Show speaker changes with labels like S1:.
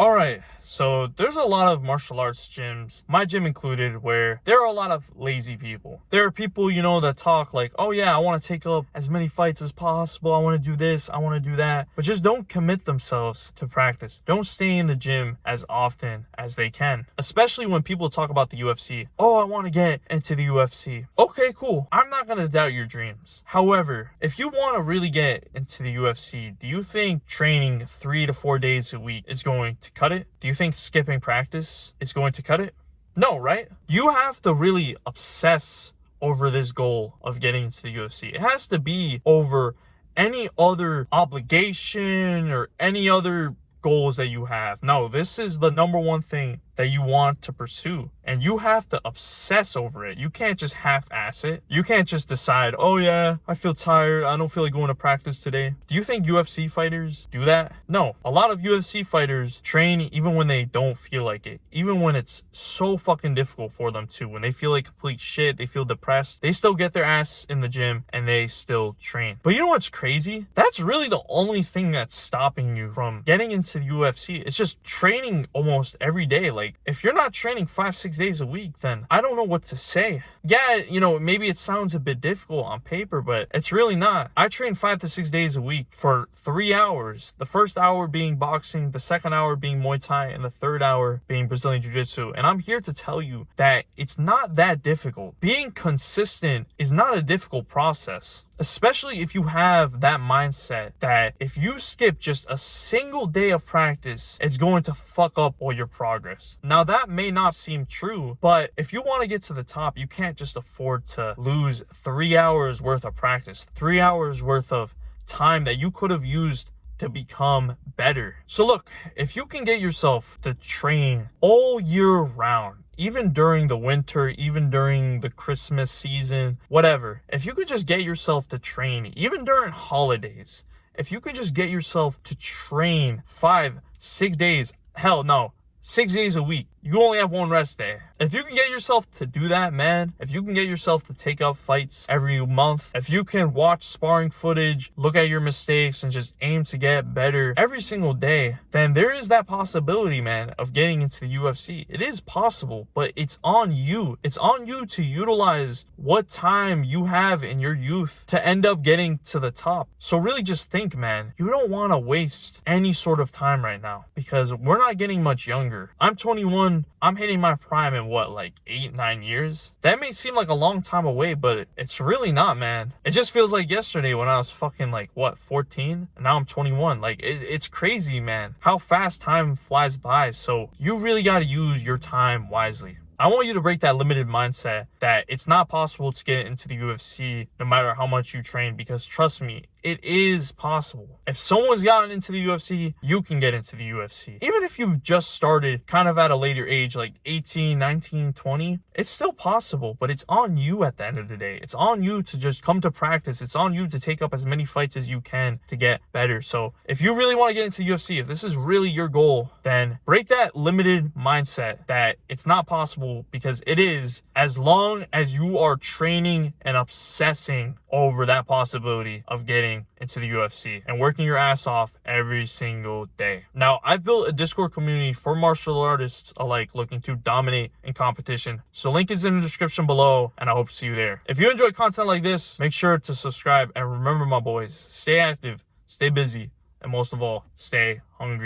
S1: All right, so there's a lot of martial arts gyms, my gym included, where there are a lot of lazy people. There are people, that talk like, oh yeah, I want to take up as many fights as possible. I want to do this, I want to do that, but just don't commit themselves to practice. Don't stay in the gym as often as they can, especially when people talk about the UFC. Oh, I want to get into the UFC. Okay, cool. I'm not going to doubt your dreams. However, if you want to really get into the UFC, do you think training 3 to 4 days a week is going to cut it? Do you think skipping practice is going to cut it? No, right? You have to really obsess over this goal of getting into the UFC. It has to be over any other obligation or any other goals that you have. No, this is the number one thing that you want to pursue, and you have to obsess over it. You can't just half-ass it. You can't just decide, oh yeah, I feel tired, I don't feel like going to practice today. Do you think UFC fighters do that? No. A lot of UFC fighters train even when they don't feel like it, even when it's so fucking difficult for them to. When they feel like complete shit, they feel depressed, they still get their ass in the gym and they still train. But you know what's crazy? That's really the only thing that's stopping you from getting into the UFC. It's just training almost every day. Like, if you're not training 5-6 days a week, then I don't know what to say. Yeah, maybe it sounds a bit difficult on paper, but it's really not. I train 5 to 6 days a week for 3 hours. The first hour being boxing, the second hour being Muay Thai, and the third hour being Brazilian Jiu-Jitsu. And I'm here to tell you that it's not that difficult. Being consistent is not a difficult process, especially if you have that mindset that if you skip just a single day of practice, it's going to fuck up all your progress. Now, that may not seem true, but if you want to get to the top, you can't just afford to lose 3 hours worth of practice, 3 hours worth of time that you could have used to become better. So look, if you can get yourself to train all year round, even during the winter, even during the Christmas season, whatever, if you could just get yourself to train, even during holidays, if you could just get yourself to train 5-6 days, hell no, 6 days a week, you only have one rest day. If you can get yourself to do that, man, if you can get yourself to take up fights every month, if you can watch sparring footage, look at your mistakes, and just aim to get better every single day, then there is that possibility, man, of getting into the UFC. It is possible, but it's on you. It's on you to utilize what time you have in your youth to end up getting to the top. So really just think, man, you don't want to waste any sort of time right now, because we're not getting much younger. I'm 21. I'm hitting my prime in what, like 8-9 years? That may seem like a long time away, but it's really not, man. It just feels like yesterday when I was fucking 14? And now I'm 21. It's crazy, man, how fast time flies by. So you really got to use your time wisely. I want you to break that limited mindset that it's not possible to get into the UFC no matter how much you train, because trust me, it is possible. If someone's gotten into the UFC, you can get into the UFC. Even if you've just started kind of at a later age, like 18, 19, 20, it's still possible, but it's on you at the end of the day. It's on you to just come to practice. It's on you to take up as many fights as you can to get better. So if you really want to get into the UFC, if this is really your goal, then break that limited mindset that it's not possible, because it is, as long as you are training and obsessing over that possibility of getting into the UFC and working your ass off every single day. Now, I've built a Discord community for martial artists alike looking to dominate in competition. So link is in the description below, and I hope to see you there. If you enjoy content like this, make sure to subscribe, and remember, my boys, stay active, stay busy, and most of all, stay hungry.